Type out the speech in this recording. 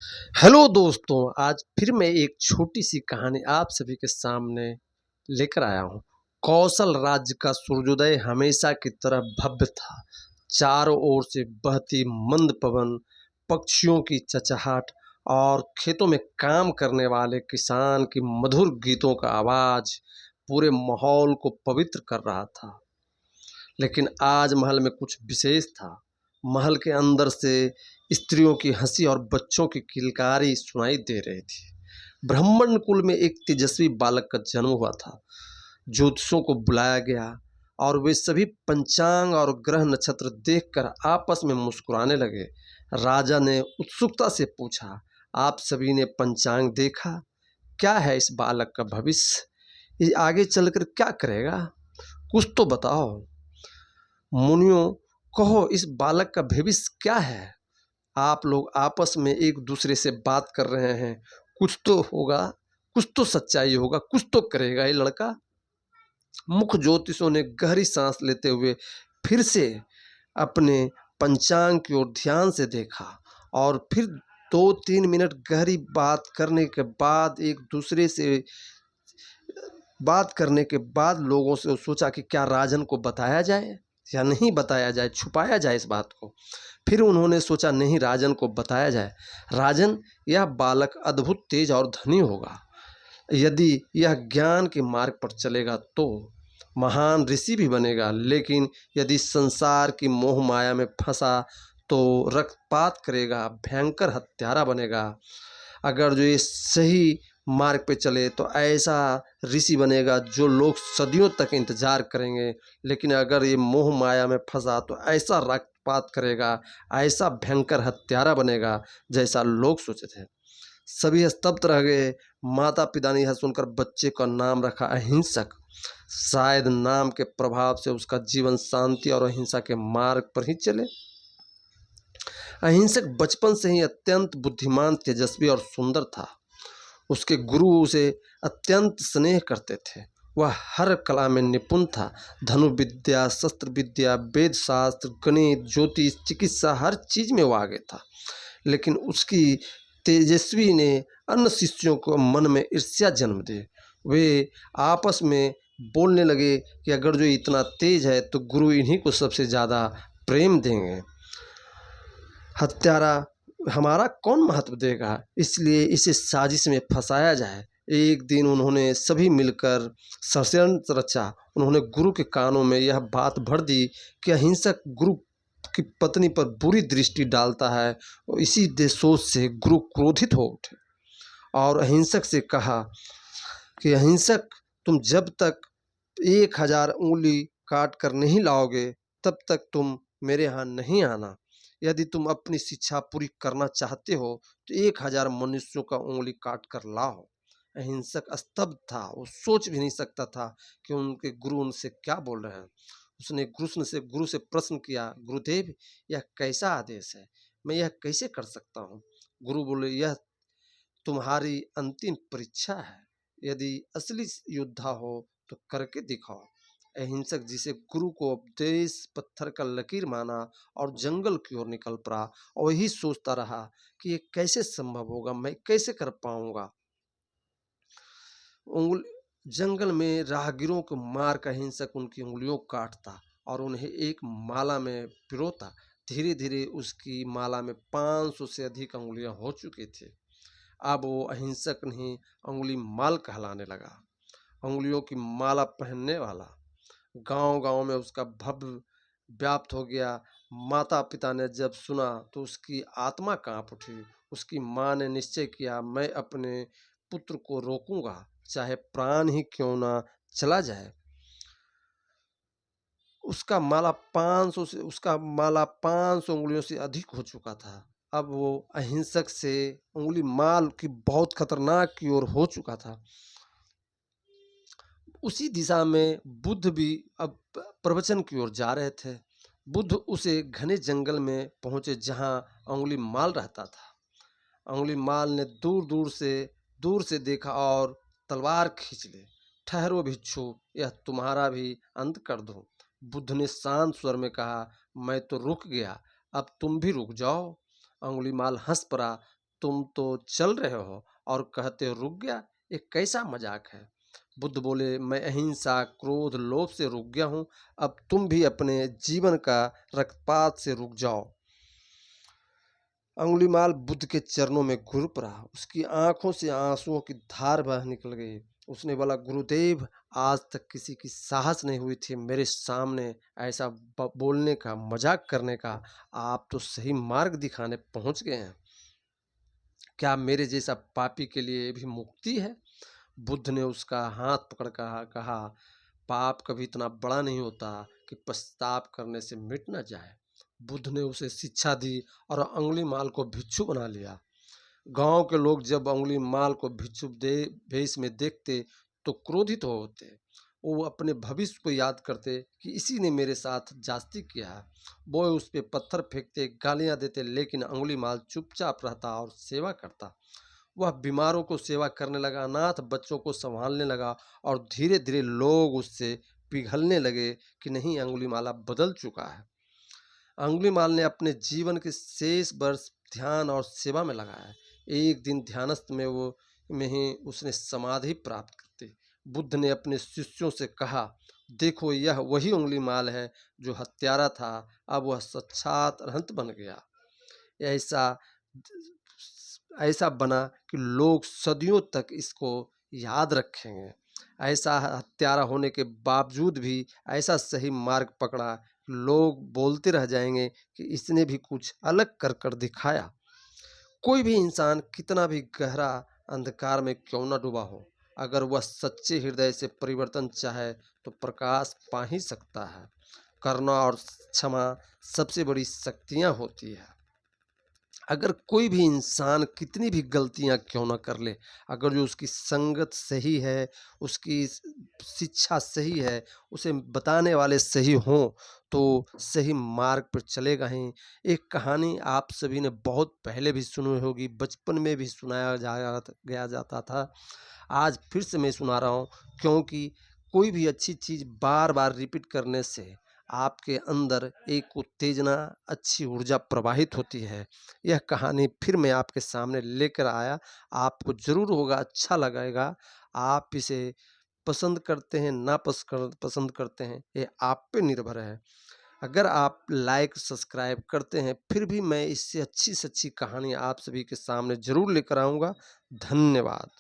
Hello दोस्तों, आज फिर मैं एक छोटी सी कहानी आप सभी के सामने लेकर आया हूँ। कौशल राज्य का सूर्योदय हमेशा की तरह भव्य था। चारों ओर से बहती मंद पवन, पक्षियों की चहचहाट और खेतों में काम करने वाले किसान की मधुर गीतों का आवाज पूरे माहौल को पवित्र कर रहा था। लेकिन आज महल में कुछ विशेष था। महल के अंदर से स्त्रियों की हंसी और बच्चों की किलकारी सुनाई दे रही थी। ब्राह्मण कुल में एक तेजस्वी बालक का जन्म हुआ था। ज्योतिषियों को बुलाया गया और वे सभी पंचांग और ग्रह नक्षत्र देखकर आपस में मुस्कुराने लगे। राजा ने उत्सुकता से पूछा, आप सभी ने पंचांग देखा? क्या है इस बालक का भविष्य? ये आगे चलकर क्या करेगा? कुछ तो बताओ। मुनियों, कहो इस बालक का भविष्य क्या है? आप लोग आपस में एक दूसरे से बात कर रहे हैं। कुछ तो होगा, कुछ तो सच्चाई होगा, कुछ तो करेगा ये लड़का। मुख्य ज्योतिषों ने गहरी सांस लेते हुए फिर से अपने पंचांग की ओर ध्यान से देखा और फिर 2-3 मिनट गहरी बात करने के बाद लोगों से सोचा कि क्या राजन को बताया जाए या नहीं बताया जाए, छुपाया जाए इस बात को। फिर उन्होंने सोचा नहीं, राजन को बताया जाए। राजन, यह बालक अद्भुत तेज और धनी होगा। यदि यह ज्ञान के मार्ग पर चलेगा तो महान ऋषि भी बनेगा, लेकिन यदि संसार की मोह माया में फंसा तो रक्तपात करेगा, भयंकर हत्यारा बनेगा। अगर जो ये सही मार्ग पे चले तो ऐसा ऋषि बनेगा जो लोग सदियों तक इंतजार करेंगे, लेकिन अगर ये मोह माया में फंसा तो ऐसा रक्तपात करेगा, ऐसा भयंकर हत्यारा बनेगा जैसा लोग सोचे थे। सभी स्तब्ध रह गए। माता पिता ने यह सुनकर बच्चे का नाम रखा अहिंसक। शायद नाम के प्रभाव से उसका जीवन शांति और अहिंसा के मार्ग पर ही चले। अहिंसक बचपन से ही अत्यंत बुद्धिमान, तेजस्वी और सुंदर था। उसके गुरु उसे अत्यंत स्नेह करते थे। वह हर कला में निपुण था। धनुर्विद्या, शस्त्र विद्या, वेद शास्त्र, गणित, ज्योतिष, चिकित्सा, हर चीज में वो आगे था। लेकिन उसकी तेजस्वी ने अन्य शिष्यों को मन में ईर्ष्या जन्म दी। वे आपस में बोलने लगे कि अगर जो इतना तेज है तो गुरु इन्हीं को सबसे ज़्यादा प्रेम देंगे। हत्यारा हमारा कौन महत्व देगा, इसलिए इसे साजिश में फंसाया जाए। एक दिन उन्होंने सभी मिलकर षड्यंत्र रचा। उन्होंने गुरु के कानों में यह बात भर दी कि अहिंसक गुरु की पत्नी पर बुरी दृष्टि डालता है। और इसी सोच से गुरु क्रोधित हो उठे और अहिंसक से कहा कि अहिंसक, तुम जब तक 1000 उंगली काट कर नहीं लाओगे तब तक तुम मेरे यहाँ नहीं आना। यदि तुम अपनी शिक्षा पूरी करना चाहते हो तो 1000 मनुष्यों का उंगली काट कर लाओ। अहिंसक स्तब्ध था। वो सोच भी नहीं सकता था कि उनके गुरु उनसे क्या बोल रहे हैं। उसने गुरु से प्रश्न किया, गुरुदेव, यह कैसा आदेश है? मैं यह कैसे कर सकता हूँ? गुरु बोले, यह तुम्हारी अंतिम परीक्षा है। यदि असली योद्धा हो तो करके दिखाओ। अहिंसक जिसे गुरु को उपदेश पत्थर का लकीर माना और जंगल की ओर निकल पड़ा और वही सोचता रहा कि ये कैसे संभव होगा, मैं कैसे कर पाऊंगा। उंगल जंगल में राहगीरों को मार कर अहिंसक उनकी उंगलियों को काटता और उन्हें एक माला में पिरोता। धीरे धीरे उसकी माला में 500 से अधिक उंगलियां हो चुकी थी। अब वो अहिंसक नहीं, अंगुली माल कहलाने लगा, उंगलियों की माला पहनने वाला। गांव गांव में उसका भव्य व्याप्त हो गया। माता पिता ने जब सुना तो उसकी आत्मा कांप उठी। उसकी माँ ने निश्चय किया, मैं अपने पुत्र को रोकूंगा, चाहे प्राण ही क्यों ना चला जाए। उसका माला 500 उंगलियों से अधिक हो चुका था। अब वो अहिंसक से उंगली माल की बहुत खतरनाक की ओर हो चुका था। उसी दिशा में बुद्ध भी अब प्रवचन की ओर जा रहे थे। बुद्ध उसे घने जंगल में पहुंचे जहां अंगुली माल रहता था। अंगुली माल ने दूर से देखा और तलवार खींच ली। ठहरो भिक्षु, यह तुम्हारा भी अंत कर दो। बुद्ध ने शांत स्वर में कहा, मैं तो रुक गया, अब तुम भी रुक जाओ। अंगुली माल हंस पड़ा, तुम तो चल रहे हो और कहते हो रुक गया, ये कैसा मजाक है। बुद्ध बोले, मैं अहिंसा, क्रोध, लोभ से रुक गया हूँ, अब तुम भी अपने जीवन का रक्तपात से रुक जाओ। अंगुलीमाल बुद्ध के चरणों में घुर पड़ा, उसकी आंखों से आंसुओं की धार बह निकल गई। उसने बोला, गुरुदेव, आज तक किसी की साहस नहीं हुई थी मेरे सामने ऐसा बोलने का, मजाक करने का। आप तो सही मार्ग दिखाने पहुंच गए हैं। क्या मेरे जैसा पापी के लिए भी मुक्ति है? बुद्ध ने उसका हाथ पकड़ कहा, पाप कभी इतना बड़ा नहीं होता कि पश्चाताप करने से मिट न जाए। बुद्ध ने उसे शिक्षा दी और अंगुलीमाल को भिक्षु बना लिया। गांव के लोग जब अंगुलीमाल को भिक्षु भेष में देखते तो क्रोधित होते। वो अपने भविष्य को याद करते कि इसी ने मेरे साथ जास्ती किया है। वो उस पे पत्थर फेंकते, गालियां देते, लेकिन अंगुलीमाल चुपचाप रहता और सेवा करता। वह बीमारों को सेवा करने लगा, अनाथ बच्चों को संभालने लगा और धीरे धीरे लोग उससे पिघलने लगे कि नहीं, अंगुलीमाला बदल चुका है। अंगुलीमाल ने अपने जीवन के शेष वर्ष ध्यान और सेवा में लगाया। एक दिन ध्यानस्थ में ही उसने समाधि प्राप्त कर दी। बुद्ध ने अपने शिष्यों से कहा, देखो, यह वही अंगुलीमाल है जो हत्यारा था, अब वह साक्षात अरहंत बन गया। ऐसा ऐसा बना कि लोग सदियों तक इसको याद रखेंगे। ऐसा हत्यारा होने के बावजूद भी ऐसा सही मार्ग पकड़ा, लोग बोलते रह जाएंगे कि इसने भी कुछ अलग कर कर दिखाया। कोई भी इंसान कितना भी गहरा अंधकार में क्यों न डूबा हो, अगर वह सच्चे हृदय से परिवर्तन चाहे तो प्रकाश पा ही सकता है। करुणा और क्षमा सबसे बड़ी शक्तियाँ होती है। अगर कोई भी इंसान कितनी भी गलतियां क्यों ना कर ले, अगर जो उसकी संगत सही है, उसकी शिक्षा सही है, उसे बताने वाले सही हों, तो सही मार्ग पर चलेगा ही। एक कहानी आप सभी ने बहुत पहले भी सुनी होगी, बचपन में भी सुनाया गया जाता था। आज फिर से मैं सुना रहा हूँ, क्योंकि कोई भी अच्छी चीज़ बार बार रिपीट करने से आपके अंदर एक उत्तेजना, अच्छी ऊर्जा प्रवाहित होती है। यह कहानी फिर मैं आपके सामने लेकर आया, आपको ज़रूर होगा अच्छा लगेगा। आप इसे पसंद करते हैं ना पसंद करते हैं, ये आप पे निर्भर है। अगर आप लाइक सब्सक्राइब करते हैं, फिर भी मैं इससे अच्छी से अच्छी कहानी आप सभी के सामने ज़रूर लेकर आऊँगा। धन्यवाद।